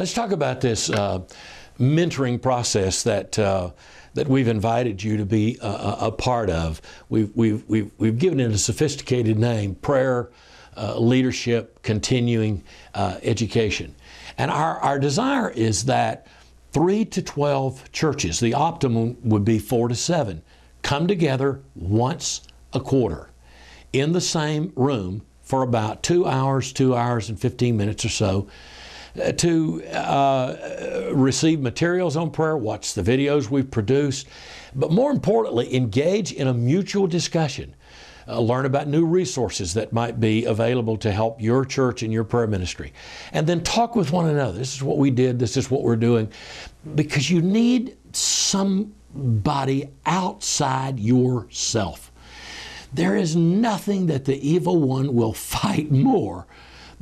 Let's talk about this mentoring process that that we've invited you to be a part of. We've given it a sophisticated name: prayer, leadership, continuing education. And our desire is that 3 to 12 churches, the optimum would be 4 to 7, come together once a quarter in the same room for about 2 hours and 15 minutes or so, to receive materials on prayer, watch the videos we've produced, but more importantly, engage in a mutual discussion. Learn about new resources that might be available to help your church and your prayer ministry. And then talk with one another. This is what we did. This is what we're doing. Because you need somebody outside yourself. There is nothing that the evil one will fight more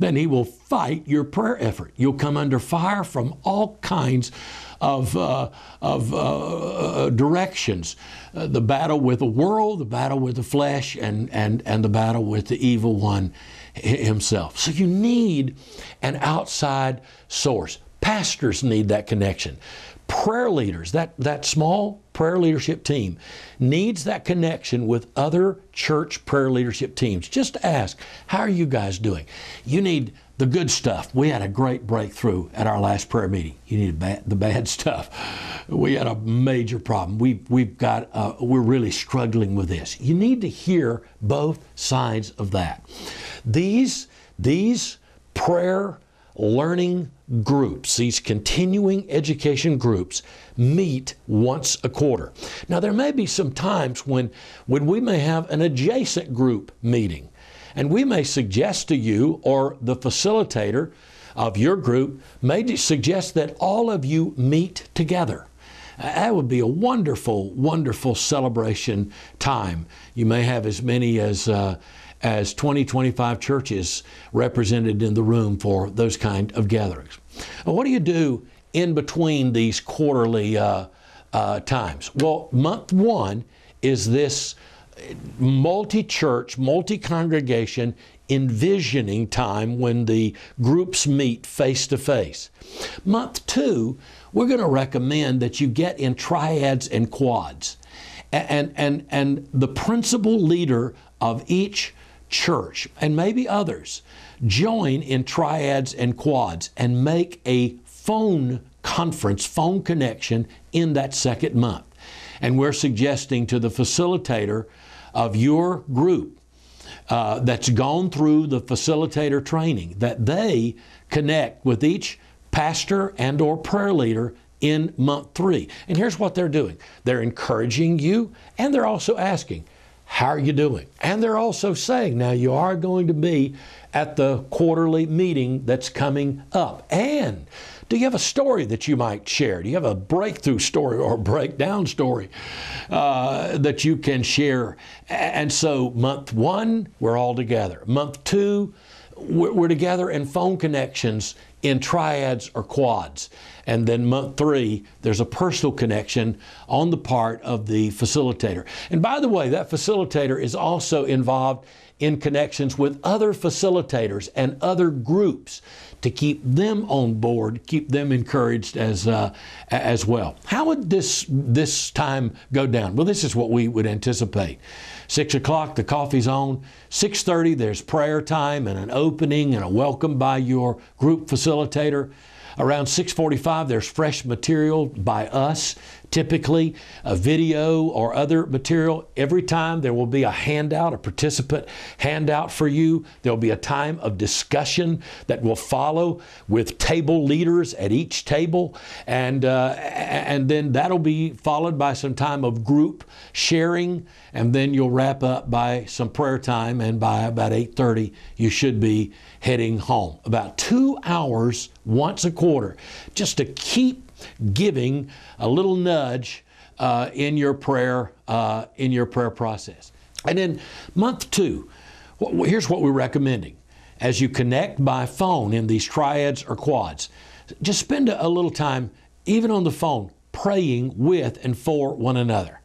than he will fight your prayer effort. You'll come under fire from all kinds of directions. The battle with the world, the battle with the flesh, and the battle with the evil one himself. So you need an outside source. Pastors need that connection. Prayer leaders, that small prayer leadership team needs that connection with other church prayer leadership teams. Just ask, how are you guys doing? You need the good stuff. We had a great breakthrough at our last prayer meeting. You need the bad stuff. We had a major problem. We're really struggling with this. You need to hear both sides of that. These prayer learning groups, these continuing education groups, meet once a quarter. Now, there may be some times when we may have an adjacent group meeting, and we may suggest to you, or the facilitator of your group may suggest that all of you meet together. That would be a wonderful, wonderful celebration time. You may have as many as 20, 25 churches represented in the room for those kind of gatherings. Now, what do you do in between these quarterly times? Well, month one is this multi-church, multi-congregation envisioning time when the groups meet face-to-face. Month two, we're going to recommend that you get in triads and quads. And the principal leader of each church, and maybe others, join in triads and quads and make a phone conference, phone connection in that second month. And we're suggesting to the facilitator of your group that's gone through the facilitator training that they connect with each pastor and or prayer leader in month 3. And here's what they're doing. They're encouraging you, and they're also asking, how are you doing? And they're also saying, now you are going to be at the quarterly meeting that's coming up. And do you have a story that you might share? Do you have a breakthrough story or a breakdown story that you can share? And so month 1, we're all together. Month 2, we're together in phone connections in triads or quads. And then month 3, there's a personal connection on the part of the facilitator. And by the way, that facilitator is also involved in connections with other facilitators and other groups to keep them on board, keep them encouraged as well. How would this time go down? Well, this is what we would anticipate. 6 o'clock, the coffee's on. 6:30, there's prayer time and an opening and a welcome by your group facilitator. Around 6:45, there's fresh material by us, typically a video or other material. Every time there will be a handout, a participant handout for you. There'll be a time of discussion that will follow with table leaders at each table. And then that'll be followed by some time of group sharing. And then you'll wrap up by some prayer time. And by about 8:30, you should be heading home. About 2 hours once a quarter, just to keep giving a little nudge in your prayer process. And in month 2, here's what we're recommending. As you connect by phone in these triads or quads, just spend a little time, even on the phone, praying with and for one another.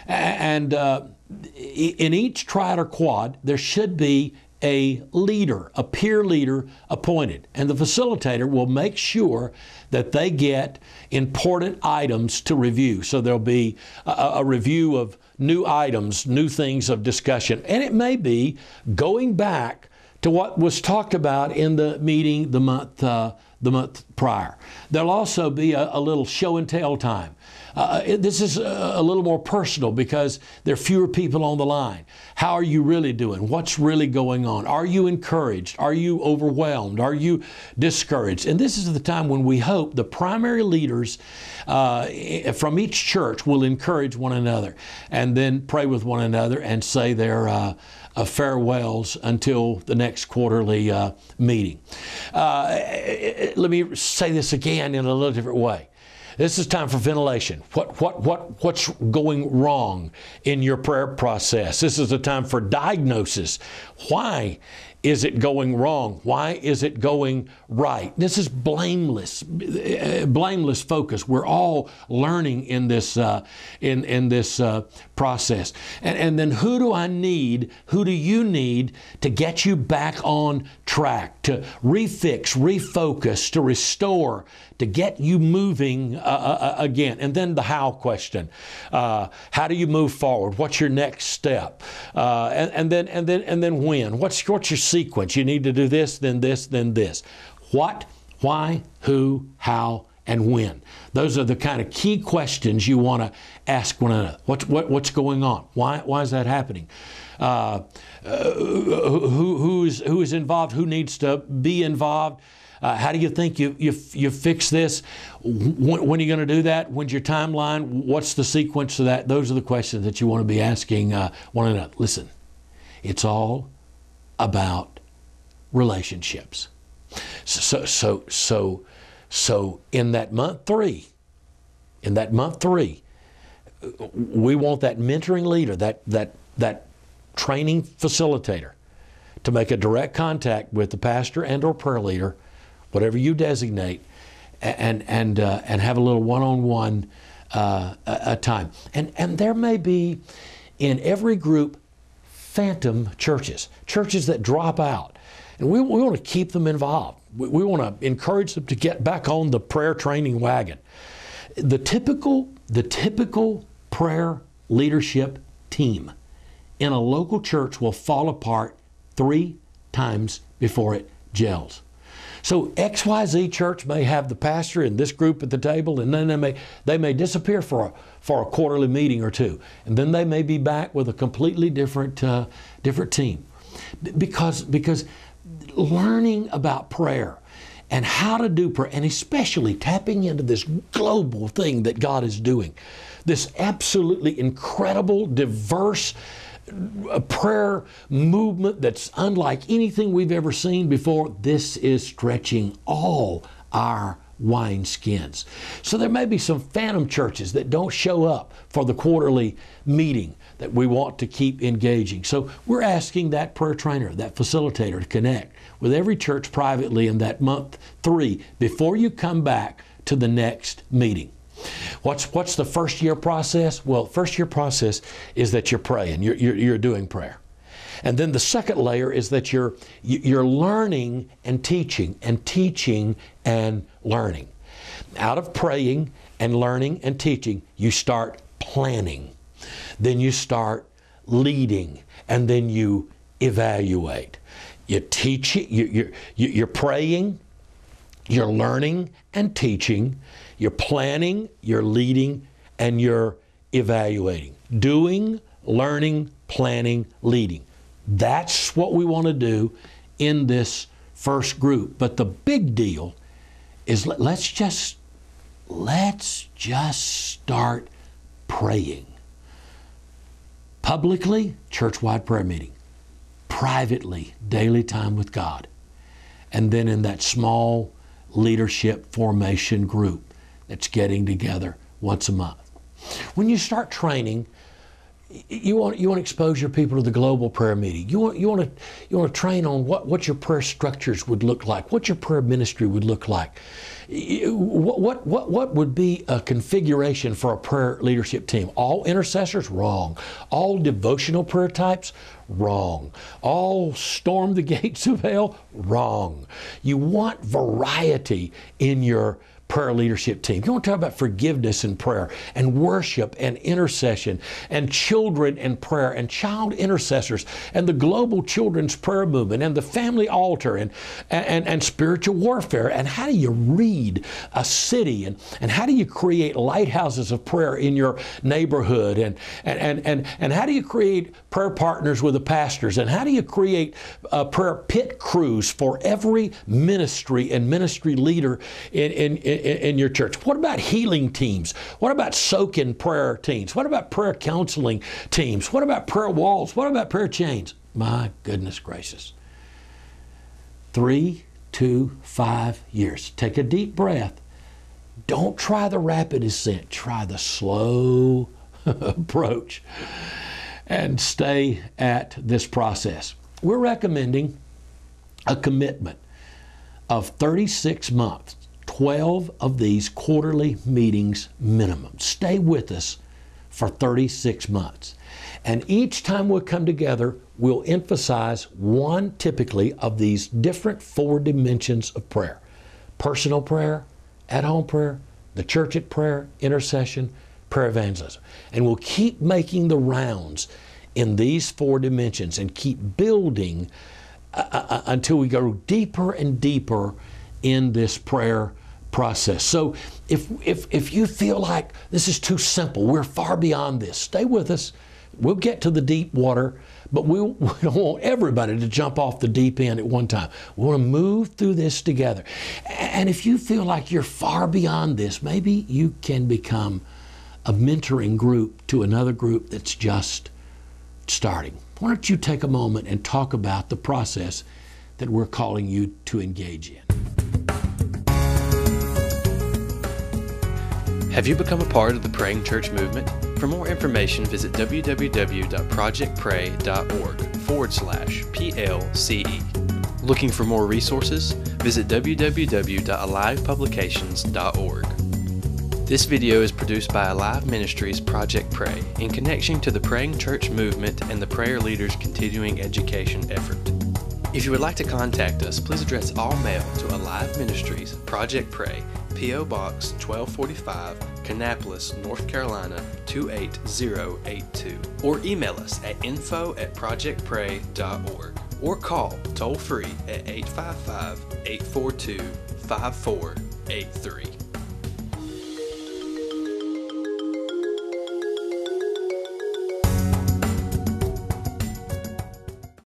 And in each triad or quad, there should be a leader, a peer leader appointed. And the facilitator will make sure that they get important items to review. So there'll be a review of new items, new things of discussion. And it may be going back to what was talked about in the meeting the month prior. There'll also be a little show and tell time. This is a little more personal because there are fewer people on the line. How are you really doing? What's really going on? Are you encouraged? Are you overwhelmed? Are you discouraged? And this is the time when we hope the primary leaders from each church will encourage one another and then pray with one another and say their farewells until the next quarterly meeting. Let me say this again in a little different way. This is time for ventilation. What's going wrong in your prayer process? This is a time for diagnosis. Why is it going wrong? Why is it going right? This is blameless focus. We're all learning in this process. And then who do I need? Who do you need to get you back on track, to refix, refocus, to restore, to get you moving again? And then the how question: how do you move forward? What's your next step? And then when? What's your sequence? You need to do this, then this, then this. What, why, who, how, and when. Those are the kind of key questions you want to ask one another. What's going on? Why is that happening? Who is involved? Who needs to be involved? How do you think you fix this? When are you going to do that? When's your timeline? What's the sequence of that? Those are the questions that you want to be asking one another. Listen, it's all about relationships. So in that month three, we want that mentoring leader, that training facilitator, to make a direct contact with the pastor and or prayer leader, whatever you designate, and have a little one-on-one time. And there may be in every group phantom churches that drop out, and we want to keep them involved. We want to encourage them to get back on the prayer training wagon. The typical prayer leadership team in a local church will fall apart 3 times before it gels. So XYZ church may have the pastor and this group at the table, and then they may disappear for a quarterly meeting or two, and then they may be back with a completely different team, because learning about prayer and how to do prayer, and especially tapping into this global thing that God is doing, this absolutely incredible, diverse prayer movement that's unlike anything we've ever seen before. This is stretching all our wineskins. So there may be some phantom churches that don't show up for the quarterly meeting that we want to keep engaging. So we're asking that prayer trainer, that facilitator, to connect with every church privately in that month 3 before you come back to the next meeting. What's the first year process? Well, first year process is that you're praying, you're doing prayer. And then the second layer is that you're learning and teaching and learning. Out of praying and learning and teaching, you start planning. Then you start leading, and then you evaluate. You teach, you're praying, you're learning and teaching, you're planning, you're leading, and you're evaluating. Doing, learning, planning, leading. That's what we want to do in this first group. But the big deal is let's just start praying. Publicly, church-wide prayer meeting. Privately, daily time with God. And then in that small leadership formation group that's getting together once a month. When you start training, You want to expose your people to the global prayer meeting. You want to train on what your prayer structures would look like, what your prayer ministry would look like. What would be a configuration for a prayer leadership team? All intercessors? Wrong. All devotional prayer types? Wrong. All storm the gates of hell? Wrong. You want variety in your prayer leadership team. You want to talk about forgiveness and prayer and worship and intercession and children and prayer and child intercessors and the global children's prayer movement and the family altar and spiritual warfare. And how do you read a city and how do you create lighthouses of prayer in your neighborhood and how do you create prayer partners with the pastors and how do you create prayer pit crews for every ministry and ministry leader in your church? What about healing teams? What about soak-in prayer teams? What about prayer counseling teams? What about prayer walls? What about prayer chains? My goodness gracious. 3 to 5 years. Take a deep breath. Don't try the rapid ascent. Try the slow approach and stay at this process. We're recommending a commitment of 36 months. 12 of these quarterly meetings minimum. Stay with us for 36 months. And each time we come together, we'll emphasize one typically of these different 4 dimensions of prayer. Personal prayer, at-home prayer, the church at prayer, intercession, prayer evangelism. And we'll keep making the rounds in these 4 dimensions and keep building until we go deeper and deeper in this prayer process. So if you feel like this is too simple, we're far beyond this, stay with us. We'll get to the deep water, but we don't want everybody to jump off the deep end at one time. We want to move through this together. And if you feel like you're far beyond this, maybe you can become a mentoring group to another group that's just starting. Why don't you take a moment and talk about the process that we're calling you to engage in? Have you become a part of the Praying Church movement? For more information, visit www.projectpray.org/PLCE. Looking for more resources? Visit www.alivepublications.org. This video is produced by Alive Ministries Project Pray in connection to the Praying Church movement and the Prayer Leaders Continuing Education effort. If you would like to contact us, please address all mail to Alive Ministries Project Pray, P.O. Box 1245, Kannapolis, North Carolina 28082, or email us at info@projectpray.org, or call toll free at 855-842-5483.